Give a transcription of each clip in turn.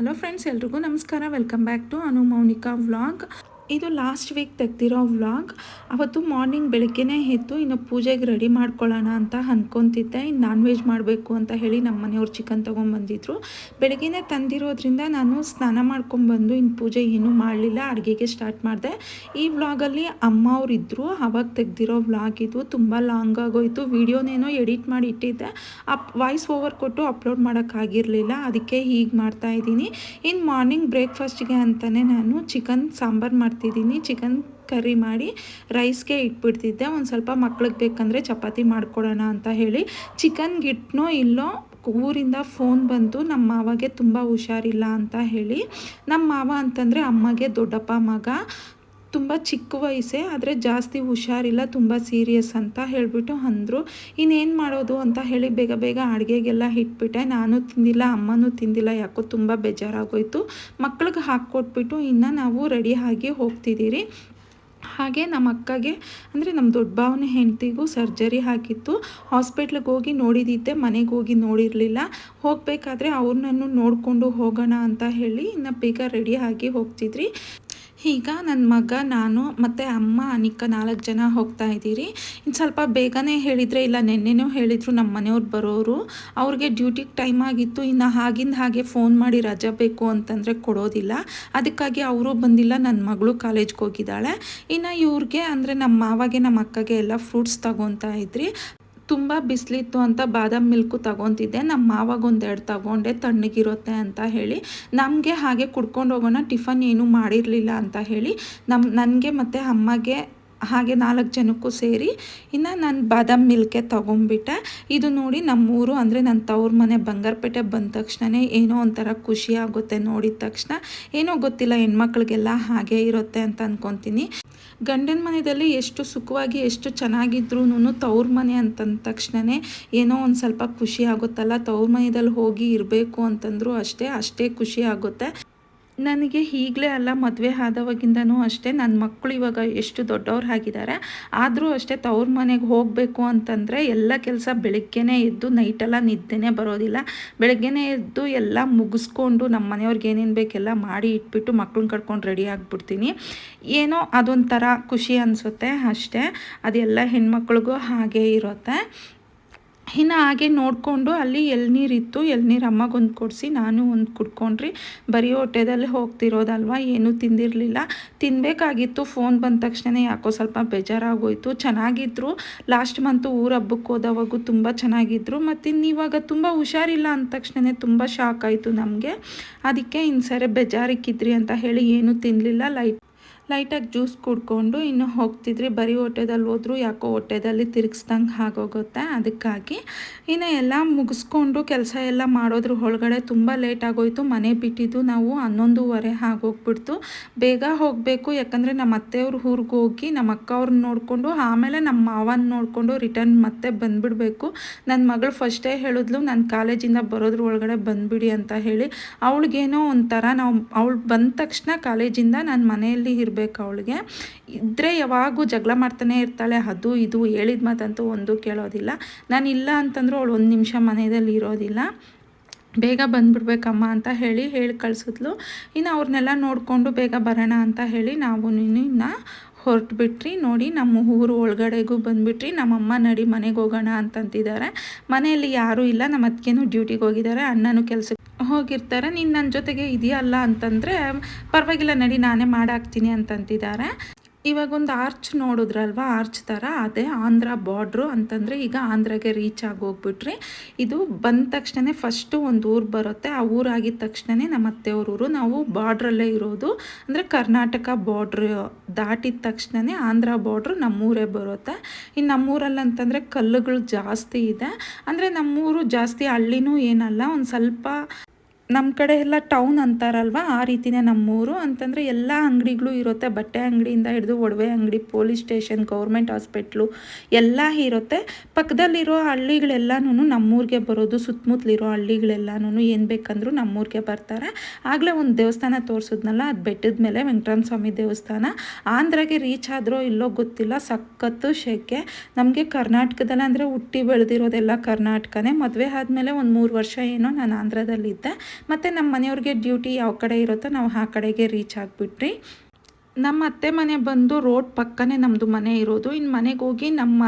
Hello friends, ಎಲ್ರಿಗೂ ನಮಸ್ಕಾರ. Welcome back to Anu Mounika vlog. ಇದು ಲಾಸ್ಟ್ ವೀಕ್ ತೆಗ್ದಿರೋ ವ್ಲಾಗ್. ಅವತ್ತು ಮಾರ್ನಿಂಗ್ ಬೆಳಗ್ಗೆನೇ ಎದ್ದು ಇನ್ನು ಪೂಜೆಗೆ ರೆಡಿ ಮಾಡ್ಕೊಳ್ಳೋಣ ಅಂತ ಅಂದ್ಕೊತಿದ್ದೆ. ಇನ್ನು ನಾನ್ ವೆಜ್ ಮಾಡಬೇಕು ಅಂತ ಹೇಳಿ ನಮ್ಮ ಮನೆಯವ್ರು ಚಿಕನ್ ತೊಗೊಂಬಂದಿದ್ರು. ಬೆಳಗ್ಗೆನೇ ತಂದಿರೋದ್ರಿಂದ ನಾನು ಸ್ನಾನ ಮಾಡ್ಕೊಂಡ್ಬಂದು ಇನ್ನು ಪೂಜೆ ಏನೂ ಮಾಡಲಿಲ್ಲ, ಅಡುಗೆಗೆ ಸ್ಟಾರ್ಟ್ ಮಾಡಿದೆ. ಈ ವ್ಲಾಗಲ್ಲಿ ಅಮ್ಮ ಅವ್ರು ಇದ್ದರು, ಅವಾಗ ತೆಗ್ದಿರೋ ವ್ಲಾಗ್ ಇದು. ತುಂಬ ಲಾಂಗ್ ಆಗೋಯಿತು. ವೀಡಿಯೋನೇನೋ ಎಡಿಟ್ ಮಾಡಿ ಇಟ್ಟಿದ್ದೆ, ವಾಯ್ಸ್ ಓವರ್ ಕೊಟ್ಟು ಅಪ್ಲೋಡ್ ಮಾಡೋಕ್ಕಾಗಿರಲಿಲ್ಲ. ಅದಕ್ಕೆ ಹೀಗೆ ಮಾಡ್ತಾಯಿದ್ದೀನಿ. ಇನ್ನು ಮಾರ್ನಿಂಗ್ ಬ್ರೇಕ್ಫಾಸ್ಟ್ಗೆ ಅಂತಲೇ ನಾನು ಚಿಕನ್ ಸಾಂಬಾರು ಮಾಡ್ತಿದ್ದೀನಿ. ಚಿಕನ್ ಕರ್ರಿ ಮಾಡಿ ರೈಸ್ಗೆ ಇಟ್ಬಿಡ್ತಿದ್ದೆ. ಒಂದು ಸ್ವಲ್ಪ ಮಕ್ಳಿಗೆ ಬೇಕಂದರೆ ಚಪಾತಿ ಮಾಡ್ಕೊಡೋಣ ಅಂತ ಹೇಳಿ. ಚಿಕನ್ಗೆ ಇಟ್ಟನೋ ಇಲ್ಲೋ ಊರಿಂದ ಫೋನ್ ಬಂತು, ನಮ್ಮ ಮಾವಗೆ ತುಂಬ ಹುಷಾರಿಲ್ಲ ಅಂತ ಹೇಳಿ. ನಮ್ಮ ಮಾವ ಅಂತಂದರೆ ಅಮ್ಮಗೆ ದೊಡ್ಡಪ್ಪ ಮಗ, ತುಂಬ ಚಿಕ್ಕ ವಯಸ್ಸೇ, ಆದರೆ ಜಾಸ್ತಿ ಹುಷಾರಿಲ್ಲ, ತುಂಬ ಸೀರಿಯಸ್ ಅಂತ ಹೇಳಿಬಿಟ್ಟು ಅಂದರು. ಇನ್ನೇನು ಮಾಡೋದು ಅಂತ ಹೇಳಿ ಬೇಗ ಬೇಗ ಅಡುಗೆಗೆಲ್ಲ ಇಟ್ಬಿಟ್ಟೆ. ನಾನು ತಿಂದಿಲ್ಲ, ಅಮ್ಮನೂ ತಿಂದಿಲ್ಲ, ಯಾಕೋ ತುಂಬ ಬೇಜಾರಾಗೋಯಿತು. ಮಕ್ಳಿಗೆ ಹಾಕ್ಕೊಟ್ಬಿಟ್ಟು ಇನ್ನು ನಾವು ರೆಡಿ ಆಗಿ ಹೋಗ್ತಿದ್ದೀರಿ. ಹಾಗೆ ನಮ್ಮ ಅಕ್ಕಗೆ ಅಂದರೆ ನಮ್ಮ ದೊಡ್ಡ ಭಾವನ ಹೆಂಡತಿಗೂ ಸರ್ಜರಿ ಆಗಿತ್ತು. ಹಾಸ್ಪಿಟ್ಲಿಗೆ ಹೋಗಿ ನೋಡಿದ್ದೆ, ಮನೆಗೆ ಹೋಗಿ ನೋಡಿರಲಿಲ್ಲ. ಹೋಗಬೇಕಾದ್ರೆ ಅವ್ರನ್ನೂ ನೋಡಿಕೊಂಡು ಹೋಗೋಣ ಅಂತ ಹೇಳಿ ಇನ್ನು ಬೇಗ ರೆಡಿ ಆಗಿ ಹೋಗ್ತಿದ್ರಿ. ಈಗ ನನ್ನ ಮಗ, ನಾನು ಮತ್ತು ಅಮ್ಮ, ಅನಿಕ 4 ಜನ ಹೋಗ್ತಾ ಇದ್ದೀರಿ. ಇನ್ನು ಸ್ವಲ್ಪ ಬೇಗನೆ ಹೇಳಿದರೆ, ಇಲ್ಲ ನೆನ್ನೆನೂ ಹೇಳಿದರು ನಮ್ಮ ಮನೆಯವ್ರು ಬರೋರು, ಅವ್ರಿಗೆ ಡ್ಯೂಟಿಗೆ ಟೈಮ್ ಆಗಿತ್ತು. ಇನ್ನು ಆಗಿಂದ ಹಾಗೆ ಫೋನ್ ಮಾಡಿ ರಜೆ ಬೇಕು ಅಂತಂದರೆ ಕೊಡೋದಿಲ್ಲ. ಅದಕ್ಕಾಗಿ ಅವರು ಬಂದಿಲ್ಲ, ನನ್ನ ಮಗಳು ಕಾಲೇಜ್ಗೆ ಹೋಗಿದ್ದಾಳೆ. ಇನ್ನು ಇವ್ರಿಗೆ ಅಂದರೆ ನಮ್ಮ ಮಾವಾಗೆ ನಮ್ಮ ಅಕ್ಕಗೆ ಎಲ್ಲ ಫ್ರೂಟ್ಸ್ ತಗೊತಾ ಇದ್ರಿ. ತುಂಬ ಬಿಸಿಲಿತ್ತು ಅಂತ ಬಾದಾಮ್ ಮಿಲ್ಕು ತಗೊತಿದ್ದೆ. ನಮ್ಮ ಮಾವಾಗ 1-2 ತಗೊಂಡೆ, ತಣ್ಣಗಿರುತ್ತೆ ಅಂತ ಹೇಳಿ. ನಮಗೆ ಹಾಗೆ ಕುಡ್ಕೊಂಡು ಹೋಗೋಣ, ಟಿಫನ್ ಏನೂ ಮಾಡಿರಲಿಲ್ಲ ಅಂತ ಹೇಳಿ ನನಗೆ ಮತ್ತು ಅಮ್ಮಗೆ ಹಾಗೆ 4 ಜನಕ್ಕೂ ಸೇರಿ ಇನ್ನು ನಾನು ಬಾದಾಮ್ ಮಿಲ್ಕೆ ತೊಗೊಂಬಿಟ್ಟೆ. ಇದು ನೋಡಿ ನಮ್ಮೂರು ಅಂದರೆ ನನ್ನ ತವ್ರ ಮನೆ ಬಂಗಾರಪೇಟೆ ಬಂದ ತಕ್ಷಣವೇ ಏನೋ ಒಂಥರ ಖುಷಿ ಆಗುತ್ತೆ. ನೋಡಿದ ತಕ್ಷಣ ಏನೋ ಗೊತ್ತಿಲ್ಲ, ಹೆಣ್ಮಕ್ಳಿಗೆಲ್ಲ ಹಾಗೆ ಇರುತ್ತೆ ಅಂತ ಅಂದ್ಕೊತೀನಿ. ಗಂಡನ ಮನೆಯಲ್ಲಿ ಎಷ್ಟು ಸುಖವಾಗಿ ಎಷ್ಟು ಚೆನ್ನಾಗಿದ್ರೂ ತವ್ರ ಮನೆ ಅಂತಂದ ತಕ್ಷಣವೇ ಏನೋ ಒಂದು ಸ್ವಲ್ಪ ಖುಷಿ ಆಗುತ್ತಲ್ಲ. ತವ್ರ ಮನೆಯಲ್ಲಿ ಹೋಗಿ ಇರಬೇಕು ಅಂತಂದರೂ ಅಷ್ಟೇ ಖುಷಿ ಆಗುತ್ತೆ. ನನಗೆ ಈಗಲೇ ಅಲ್ಲ, ಮದುವೆ ಆದವಾಗಿಂದನೂ ಅಷ್ಟೇ. ನನ್ನ ಮಕ್ಕಳು ಇವಾಗ ಎಷ್ಟು ದೊಡ್ಡವ್ರು ಆಗಿದ್ದಾರೆ, ಆದರೂ ಅಷ್ಟೇ ತವ್ರ ಮನೆಗೆ ಹೋಗಬೇಕು ಅಂತಂದರೆ ಎಲ್ಲ ಕೆಲಸ ಬೆಳಗ್ಗೆನೇ ಎದ್ದು, ನೈಟೆಲ್ಲ ನಿದ್ದೆನೇ ಬರೋದಿಲ್ಲ. ಬೆಳಗ್ಗೆನೇ ಎದ್ದು ಎಲ್ಲ ಮುಗಿಸ್ಕೊಂಡು ನಮ್ಮ ಮನೆಯವ್ರಿಗೆ ಏನೇನು ಬೇಕೆಲ್ಲ ಮಾಡಿ ಇಟ್ಬಿಟ್ಟು ಮಕ್ಳನ್ನ ಕರ್ಕೊಂಡು ರೆಡಿ ಆಗಿಬಿಡ್ತೀನಿ. ಏನೋ ಅದೊಂಥರ ಖುಷಿ ಅನಿಸುತ್ತೆ ಅಷ್ಟೇ. ಅದೆಲ್ಲ ಹೆಣ್ಮಕ್ಳಿಗೂ ಹಾಗೇ ಇರುತ್ತೆ. ಇನ್ನು ಹಾಗೆ ನೋಡಿಕೊಂಡು ಅಲ್ಲಿ ಎಳ್ನೀರಿತ್ತು, ಎಳ್ನೀರು ಅಮ್ಮಗೊಂದು ಕೊಡಿಸಿ ನಾನು ಒಂದು ಕುಡ್ಕೊಂಡ್ರಿ. ಬರೀ ಹೊಟ್ಟೆದಲ್ಲಿ ಹೋಗ್ತಿರೋದಲ್ವ, ಏನೂ ತಿಂದಿರಲಿಲ್ಲ. ತಿನ್ನಬೇಕಾಗಿತ್ತು. ಫೋನ್ ಬಂದ ತಕ್ಷಣ ಯಾಕೋ ಸ್ವಲ್ಪ ಬೇಜಾರಾಗೋಯಿತು. ಚೆನ್ನಾಗಿದ್ದರು, ಲಾಸ್ಟ್ ಮಂತು ಊರ ಹಬ್ಬಕ್ಕೆ ಹೋದವಾಗೂ ತುಂಬ ಚೆನ್ನಾಗಿದ್ದರು. ಮತ್ತು ಇನ್ನಿವಾಗ ತುಂಬ ಹುಷಾರಿಲ್ಲ ಅಂದ ತಕ್ಷಣ ತುಂಬ ಶಾಕ್ ಆಯಿತು ನಮಗೆ. ಅದಕ್ಕೆ ಇನ್ನು ಸರಿ ಬೇಜಾರಿಕ್ಕಿದ್ರಿ ಅಂತ ಹೇಳಿ ಏನೂ ತಿನ್ನಲಿಲ್ಲ. ಲೈಟಾಗಿ ಜ್ಯೂಸ್ ಕುಡ್ಕೊಂಡು ಇನ್ನು ಹೋಗ್ತಿದ್ರಿ. ಬರೀ ಹೊಟ್ಟೆದಲ್ಲಿ ಹೋದ್ರು ಯಾಕೋ ಹೊಟ್ಟೆದಲ್ಲಿ ತಿರುಗಿಸ್ದಂಗೆ ಆಗೋಗುತ್ತೆ. ಅದಕ್ಕಾಗಿ ಇನ್ನು ಎಲ್ಲ ಮುಗಿಸ್ಕೊಂಡು ಕೆಲಸ ಎಲ್ಲ ಮಾಡೋದ್ರ ಒಳಗಡೆ ತುಂಬ ಲೇಟ್ ಆಗೋಯಿತು. ಮನೆ ಬಿಟ್ಟಿದ್ದು ನಾವು 11:15 ಆಗೋಗ್ಬಿಡ್ತು. ಬೇಗ ಹೋಗಬೇಕು, ಯಾಕಂದರೆ ನಮ್ಮ ಅತ್ತೆಯವ್ರ ಊರಿಗೆ ಹೋಗಿ ನಮ್ಮ ಅಕ್ಕ ಅವ್ರನ್ನ ನೋಡಿಕೊಂಡು ಆಮೇಲೆ ನಮ್ಮ ಮಾವನ ನೋಡಿಕೊಂಡು ರಿಟರ್ನ್ ಮತ್ತೆ ಬಂದುಬಿಡಬೇಕು. ನನ್ನ ಮಗಳು ಫಸ್ಟೇ ಹೇಳಿದ್ಲು, ನಾನು ಕಾಲೇಜಿಂದ ಬರೋದ್ರ ಒಳಗಡೆ ಬಂದುಬಿಡಿ ಅಂತ ಹೇಳಿ. ಅವಳಿಗೇನೋ ಒಂಥರ, ಅವಳು ಬಂದ ತಕ್ಷಣ ಕಾಲೇಜಿಂದ ನಾನು ಮನೆಯಲ್ಲಿ ಇರಬೇಕು. ಅವಳಿಗೆ ಇದ್ದರೆ ಯಾವಾಗೂ ಜಗಳ ಮಾಡ್ತಾನೆ ಇರ್ತಾಳೆ. ಅದು ಇದು ಹೇಳಿದ ಮಾತಂತೂ ಒಂದು ಕೇಳೋದಿಲ್ಲ. ನಾನು ಇಲ್ಲ ಅಂತಂದ್ರೂ ಅವಳು 1 ನಿಮಿಷ ಮನೆಯಲ್ಲಿ ಇರೋದಿಲ್ಲ. ಬೇಗ ಬಂದುಬಿಡ್ಬೇಕಮ್ಮ ಅಂತ ಹೇಳಿ ಕಳಿಸಿದ್ಲು. ಇನ್ನು ಅವ್ರನ್ನೆಲ್ಲ ನೋಡಿಕೊಂಡು ಬೇಗ ಬರೋಣ ಅಂತ ಹೇಳಿ ನಾವು ಇನ್ನು ಹೊರಟುಬಿಟ್ರಿ. ನೋಡಿ ನಮ್ಮ ಊರು ಒಳಗಡೆಗೂ ಬಂದುಬಿಟ್ರಿ. ನಮ್ಮಮ್ಮ ನಡಿ ಮನೆಗೆ ಹೋಗೋಣ ಅಂತಂತಿದ್ದಾರೆ. ಮನೆಯಲ್ಲಿ ಯಾರೂ ಇಲ್ಲ, ನಮ್ಮ ಅತ್ತಿಗೆನೂ ಡ್ಯೂಟಿಗೆ ಹೋಗಿದ್ದಾರೆ, ಅಣ್ಣನೂ ಕೆಲಸಕ್ಕೆ ಹೋಗಿರ್ತಾರೆ. ನೀನು ನನ್ನ ಜೊತೆಗೆ ಇದೆಯಲ್ಲ ಅಂತಂದರೆ ಪರವಾಗಿಲ್ಲ ನಡಿ, ನಾನೇ ಮಾಡಾಕ್ತೀನಿ ಅಂತಂತಿದ್ದಾರೆ. ಇವಾಗೊಂದು ಆರ್ಚ್ ನೋಡಿದ್ರಲ್ವ, ಆರ್ಚ್ ಥರ ಅದೇ ಆಂಧ್ರ ಬಾರ್ಡ್ರು ಅಂತಂದರೆ ಈಗ ಆಂಧ್ರಗೆ ರೀಚ್ ಆಗೋಗ್ಬಿಟ್ರಿ. ಇದು ಬಂದ ತಕ್ಷಣ ಫಸ್ಟು ಒಂದು ಊರು ಬರುತ್ತೆ. ಆ ಊರಾಗಿದ್ದ ತಕ್ಷಣ ನಮ್ಮ ಅತ್ತೆಯವ್ರ ಊರು. ನಾವು ಬಾರ್ಡ್ರಲ್ಲೇ ಇರೋದು, ಅಂದರೆ ಕರ್ನಾಟಕ ಬಾರ್ಡ್ರ್ ದಾಟಿದ ತಕ್ಷಣ ಆಂಧ್ರ ಬಾರ್ಡ್ರು ನಮ್ಮೂರೇ ಬರುತ್ತೆ. ಇನ್ನು ನಮ್ಮೂರಲ್ಲಿ ಅಂತಂದರೆ ಕಲ್ಲುಗಳು ಜಾಸ್ತಿ ಇದೆ. ಅಂದರೆ ನಮ್ಮೂರು ಜಾಸ್ತಿ ಹಳ್ಳಿನೂ ಏನಲ್ಲ, ಒಂದು ಸ್ವಲ್ಪ ನಮ್ಮ ಕಡೆ ಎಲ್ಲ ಟೌನ್ ಅಂತಾರಲ್ವ, ಆ ರೀತಿಯೇ ನಮ್ಮೂರು. ಅಂತಂದರೆ ಎಲ್ಲ ಅಂಗಡಿಗಳು ಇರುತ್ತೆ, ಬಟ್ಟೆ ಅಂಗಡಿಯಿಂದ ಹಿಡಿದು ಒಡವೆ ಅಂಗಡಿ, ಪೊಲೀಸ್ ಸ್ಟೇಷನ್, ಗೌರ್ಮೆಂಟ್ ಹಾಸ್ಪಿಟ್ಲು ಎಲ್ಲ ಇರುತ್ತೆ. ಪಕ್ಕದಲ್ಲಿರೋ ಹಳ್ಳಿಗಳೆಲ್ಲನೂ ನಮ್ಮೂರಿಗೆ ಬರೋದು, ಸುತ್ತಮುತ್ತಲಿರೋ ಹಳ್ಳಿಗಳೆಲ್ಲನೂ ಏನು ಬೇಕಂದ್ರೂ ನಮ್ಮೂರಿಗೆ ಬರ್ತಾರೆ. ಆಗಲೇ ಒಂದು ದೇವಸ್ಥಾನ ತೋರಿಸಿದ್ನಲ್ಲ, ಅದು ಬೆಟ್ಟದ ಮೇಲೆ ವೆಂಕಟರಾಮ ಸ್ವಾಮಿ ದೇವಸ್ಥಾನ. ಆಂಧ್ರಗೆ ರೀಚ್ ಆದರೂ ಇಲ್ಲೋ ಗೊತ್ತಿಲ್ಲ, ಸಖತ್ತು ಶೆಕೆ. ನಮಗೆ ಕರ್ನಾಟಕದಲ್ಲಿ ಅಂದರೆ ಹುಟ್ಟಿ ಬೆಳೆದಿರೋದೆಲ್ಲ ಕರ್ನಾಟಕನೇ. ಮದುವೆ ಆದಮೇಲೆ ಒಂದು 3 ವರ್ಷ ಏನೋ ನಾನು ಆಂಧ್ರದಲ್ಲಿದ್ದೆ. ಮತ್ತು ನಮ್ಮ ಮನೆಯವ್ರಿಗೆ ಡ್ಯೂಟಿ ಯಾವ ಕಡೆ ಇರುತ್ತೋ ನಾವು ಆ ಕಡೆಗೆ ರೀಚ್ ಆಗಿಬಿಟ್ರಿ. ನಮ್ಮ ಅತ್ತೆ ಮನೆ ಬಂದು ರೋಡ್ ಪಕ್ಕನೇ ನಮ್ಮದು ಮನೆ ಇರೋದು. ಇನ್ನು ಮನೆಗೆ ಹೋಗಿ ನಮ್ಮ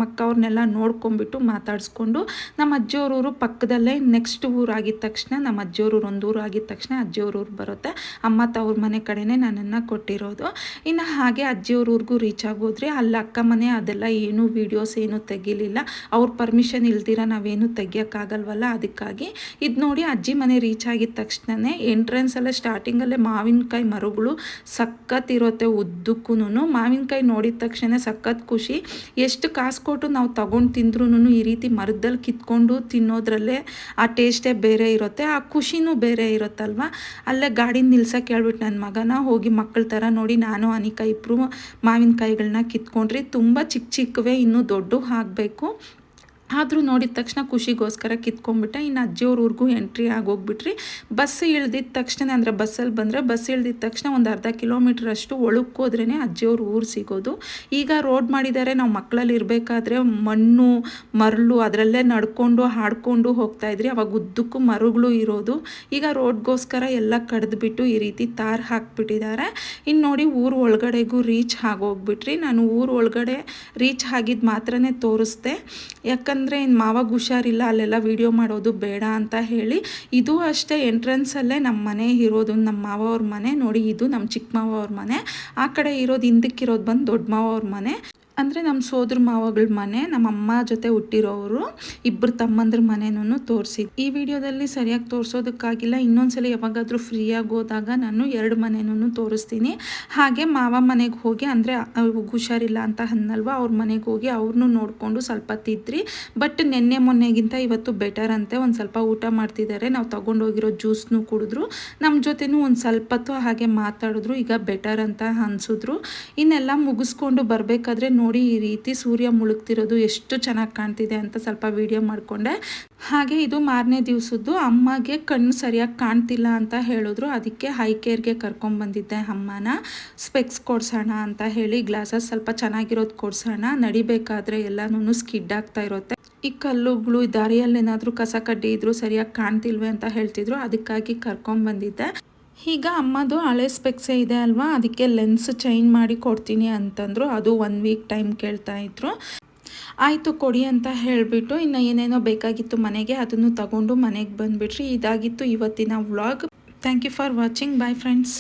ಅಕ್ಕ ಅವ್ರನ್ನೆಲ್ಲ ನೋಡ್ಕೊಂಬಿಟ್ಟು ಮಾತಾಡಿಸ್ಕೊಂಡು ನಮ್ಮ ಅಜ್ಜಿಯವ್ರ ಊರು ಪಕ್ಕದಲ್ಲೇ ನೆಕ್ಸ್ಟ್ ಊರು ಆಗಿದ ತಕ್ಷಣ ನಮ್ಮ ಅಜ್ಜಿಯವ್ರ ಊರು ಒಂದು ಊರು ಆಗಿದ ತಕ್ಷಣ ಅಜ್ಜಿಯವ್ರ ಊರು ಬರುತ್ತೆ. ಅಮ್ಮ ತವ್ರ ಮನೆ ಕಡೆನೇ ನನ್ನನ್ನು ಕೊಟ್ಟಿರೋದು. ಇನ್ನು ಹಾಗೆ ಅಜ್ಜಿಯವ್ರ ಊರಿಗೂ ರೀಚ್ ಆಗೋದ್ರಿ. ಅಲ್ಲಿ ಅಕ್ಕ ಮನೆ ಅದೆಲ್ಲ ಏನೂ ವೀಡಿಯೋಸ್ ಏನೂ ತೆಗಿಲಿಲ್ಲ. ಅವ್ರ ಪರ್ಮಿಷನ್ ಇಲ್ದಿರ ನಾವೇನು ತೆಗಿಯೋಕ್ಕಾಗಲ್ವಲ್ಲ, ಅದಕ್ಕಾಗಿ ಇದು ನೋಡಿ ಅಜ್ಜಿ ಮನೆ ರೀಚ್ ಆಗಿದ ತಕ್ಷಣವೇ ಎಂಟ್ರೆನ್ಸಲ್ಲೇ ಸ್ಟಾರ್ಟಿಂಗಲ್ಲೇ ಮಾವಿನಕಾಯಿ ಮರಗಳು ಸಖತ್ತಿರುತ್ತೆ ಉದ್ದಕ್ಕೂ. ಮಾವಿನಕಾಯಿ ನೋಡಿದ ತಕ್ಷಣ ಸಖತ್ ಖುಷಿ. ಎಷ್ಟು ಕಾಸು ಕೊಟ್ಟು ನಾವು ತಗೊಂಡು ತಿಂದ್ರೂ ಈ ರೀತಿ ಮರದಲ್ಲಿ ಕಿತ್ಕೊಂಡು ತಿನ್ನೋದ್ರಲ್ಲೇ ಆ ಟೇಸ್ಟೇ ಬೇರೆ ಇರುತ್ತೆ, ಆ ಖುಷಿನೂ ಬೇರೆ ಇರುತ್ತಲ್ವ. ಅಲ್ಲೇ ಗಾಡಿ ನಿಲ್ಸಕ್ಕೆ ಹೇಳ್ಬಿಟ್ಟು ನನ್ನ ಮಗನ ಹೋಗಿ ಮಕ್ಕಳ ಥರ ನೋಡಿ ನಾನು ಅನಿಕಾ ಇಬ್ಬರು ಮಾವಿನಕಾಯಿಗಳನ್ನ ಕಿತ್ಕೊಂಡ್ರಿ. ತುಂಬ ಚಿಕ್ಕವೇ, ಇನ್ನೂ ದೊಡ್ಡ ಆಗಬೇಕು. ಆದರೂ ನೋಡಿದ ತಕ್ಷಣ ಖುಷಿಗೋಸ್ಕರ ಕಿತ್ಕೊಂಡ್ಬಿಟ್ಟೆ. ಇನ್ನು ಅಜ್ಜಿಯವ್ರ ಊರಿಗೂ ಎಂಟ್ರಿ ಆಗೋಗ್ಬಿಟ್ರಿ. ಬಸ್ ಇಳ್ದಿದ ತಕ್ಷಣ ಅಂದರೆ ಬಸ್ಸಲ್ಲಿ ಬಂದರೆ ಬಸ್ ಇಳ್ದಿದ ತಕ್ಷಣ ಒಂದು ಅರ್ಧ ಕಿಲೋಮೀಟ್ರ್ ಅಷ್ಟು ಒಳಕ್ಕೆ ಹೋದ್ರೇ ಅಜ್ಜಿಯವ್ರ ಊರು ಸಿಗೋದು. ಈಗ ರೋಡ್ ಮಾಡಿದ್ದಾರೆ. ನಾವು ಮಕ್ಕಳಲ್ಲಿ ಇರಬೇಕಾದ್ರೆ ಮಣ್ಣು ಮರಳು ಅದರಲ್ಲೇ ನಡ್ಕೊಂಡು ಹಾಡ್ಕೊಂಡು ಹೋಗ್ತಾಯಿದ್ರಿ. ಅವಾಗ ಉದ್ದಕ್ಕೂ ಮರಗಳು ಇರೋದು. ಈಗ ರೋಡ್ಗೋಸ್ಕರ ಎಲ್ಲ ಕಡ್ದುಬಿಟ್ಟು ಈ ರೀತಿ ತಾರ್ ಹಾಕ್ಬಿಟ್ಟಿದ್ದಾರೆ. ಇನ್ನು ನೋಡಿ ಊರು ಒಳಗಡೆಗೂ ರೀಚ್ ಆಗೋಗ್ಬಿಟ್ರಿ. ನಾನು ಊರು ಒಳಗಡೆ ರೀಚ್ ಆಗಿದ್ದು ಮಾತ್ರನೇ ತೋರಿಸ್ದೆ, ಯಾಕಂದರೆ ಇನ್ನು ಮಾವಾಗ ಹುಷಾರಿಲ್ಲ, ಅಲ್ಲೆಲ್ಲ ವೀಡಿಯೋ ಮಾಡೋದು ಬೇಡ ಅಂತ ಹೇಳಿ. ಇದು ಅಷ್ಟೇ ಎಂಟ್ರೆನ್ಸಲ್ಲೇ ನಮ್ಮ ಮನೆ ಇರೋದು, ನಮ್ಮ ಮಾವ ಅವ್ರ ಮನೆ. ನೋಡಿ ಇದು ನಮ್ಮ ಚಿಕ್ಕ ಮಾವ ಅವ್ರ ಮನೆ. ಆ ಕಡೆ ಇರೋದು ಹಿಂದಕ್ಕಿರೋದು ಬಂದು ದೊಡ್ಡ ಮಾವ ಅವ್ರ ಮನೆ, ಅಂದರೆ ನಮ್ಮ ಸೋದ್ರ ಮಾವಗಳ ಮನೆ. ನಮ್ಮ ಅಮ್ಮ ಜೊತೆ ಹುಟ್ಟಿರೋರು ಇಬ್ಬರು ತಮ್ಮಂದ್ರ ಮನೆನೂ ತೋರಿಸಿದ್ದು. ಈ ವಿಡಿಯೋದಲ್ಲಿ ಸರಿಯಾಗಿ ತೋರಿಸೋದಕ್ಕಾಗಿಲ್ಲ. ಇನ್ನೊಂದ್ಸಲ ಯಾವಾಗಾದರೂ ಫ್ರೀಯಾಗಿ ಹೋದಾಗ ನಾನು 2 ಮನೆನೂ ತೋರಿಸ್ತೀನಿ. ಹಾಗೆ ಮಾವ ಮನೆಗೆ ಹೋಗಿ, ಅಂದರೆ ಹುಷಾರಿಲ್ಲ ಅಂತ ಅನ್ನಲ್ವ, ಅವ್ರ ಮನೆಗೆ ಹೋಗಿ ಅವ್ರನ್ನೂ ನೋಡಿಕೊಂಡು ಸ್ವಲ್ಪ ತಿದ್ರಿ. ಬಟ್ ನೆನ್ನೆ ಮೊನ್ನೆಗಿಂತ ಇವತ್ತು ಬೆಟರ್ ಅಂತೆ. ಒಂದು ಸ್ವಲ್ಪ ಊಟ ಮಾಡ್ತಿದ್ದಾರೆ. ನಾವು ತೊಗೊಂಡೋಗಿರೋ ಜ್ಯೂಸ್ನೂ ಕುಡಿದ್ರು. ನಮ್ಮ ಜೊತೆನೂ ಒಂದು ಸ್ವಲ್ಪ ಹೊತ್ತು ಹಾಗೆ ಮಾತಾಡಿದ್ರು. ಈಗ ಬೆಟರ್ ಅಂತ ಅನಿಸಿದ್ರು. ಇನ್ನೆಲ್ಲ ಮುಗಿಸ್ಕೊಂಡು ಬರಬೇಕಾದ್ರೆ ನೋಡಿ ಈ ರೀತಿ ಸೂರ್ಯ ಮುಳುಗ್ತಿರೋದು ಎಷ್ಟು ಚೆನ್ನಾಗಿ ಕಾಣ್ತಿದೆ ಅಂತ ಸ್ವಲ್ಪ ವಿಡಿಯೋ ಮಾಡಿಕೊಂಡೆ. ಹಾಗೆ ಇದು ಮಾರನೇ ದಿವಸದ್ದು. ಅಮ್ಮಗೆ ಕಣ್ಣು ಸರಿಯಾಗಿ ಕಾಣ್ತಿಲ್ಲ ಅಂತ ಹೇಳಿದ್ರು. ಅದಕ್ಕೆ ಹೈ ಕೇರ್ಗೆ ಕರ್ಕೊಂಡ್ಬಂದಿದ್ದೆ ಅಮ್ಮನ. ಸ್ಪೆಕ್ಸ್ ಕೊಡ್ಸೋಣ ಅಂತ ಹೇಳಿ, ಗ್ಲಾಸಸ್ ಸ್ವಲ್ಪ ಚೆನ್ನಾಗಿರೋದು ಕೊಡ್ಸೋಣ, ನಡಿಬೇಕಾದ್ರೆ ಎಲ್ಲನೂ ಸ್ಕಿಡ್ ಆಗ್ತಾ ಇರುತ್ತೆ. ಈ ಕಲ್ಲುಗಳು ದಾರಿಯಲ್ಲಿ ಏನಾದರೂ ಕಸ ಕಡ್ಡಿ ಇದ್ರೂ ಸರಿಯಾಗಿ ಕಾಣ್ತಿಲ್ವೇ ಅಂತ ಹೇಳ್ತಿದ್ರು. ಅದಕ್ಕಾಗಿ ಕರ್ಕೊಂಡ್ಬಂದಿದ್ದೆ. ಈಗ ಅಮ್ಮದು ಹಳೆ ಸ್ಪೆಕ್ಸೇ ಇದೆ ಅಲ್ವಾ, ಅದಕ್ಕೆ ಲೆನ್ಸ್ ಚೇಂಜ್ ಮಾಡಿ ಕೊಡ್ತೀನಿ ಅಂತಂದರು. ಅದು 1 ವೀಕ್ ಟೈಮ್ ಕೇಳ್ತಾಯಿದ್ರು. ಆಯಿತು ಕೊಡಿ ಅಂತ ಹೇಳಿಬಿಟ್ಟು ಇನ್ನು ಏನೇನೋ ಬೇಕಾಗಿತ್ತು ಮನೆಗೆ, ಅದನ್ನು ತಗೊಂಡು ಮನೆಗೆ ಬಂದುಬಿಟ್ರಿ. ಇದಾಗಿತ್ತು ಇವತ್ತಿನ vlog. Thank you for watching. Bye friends.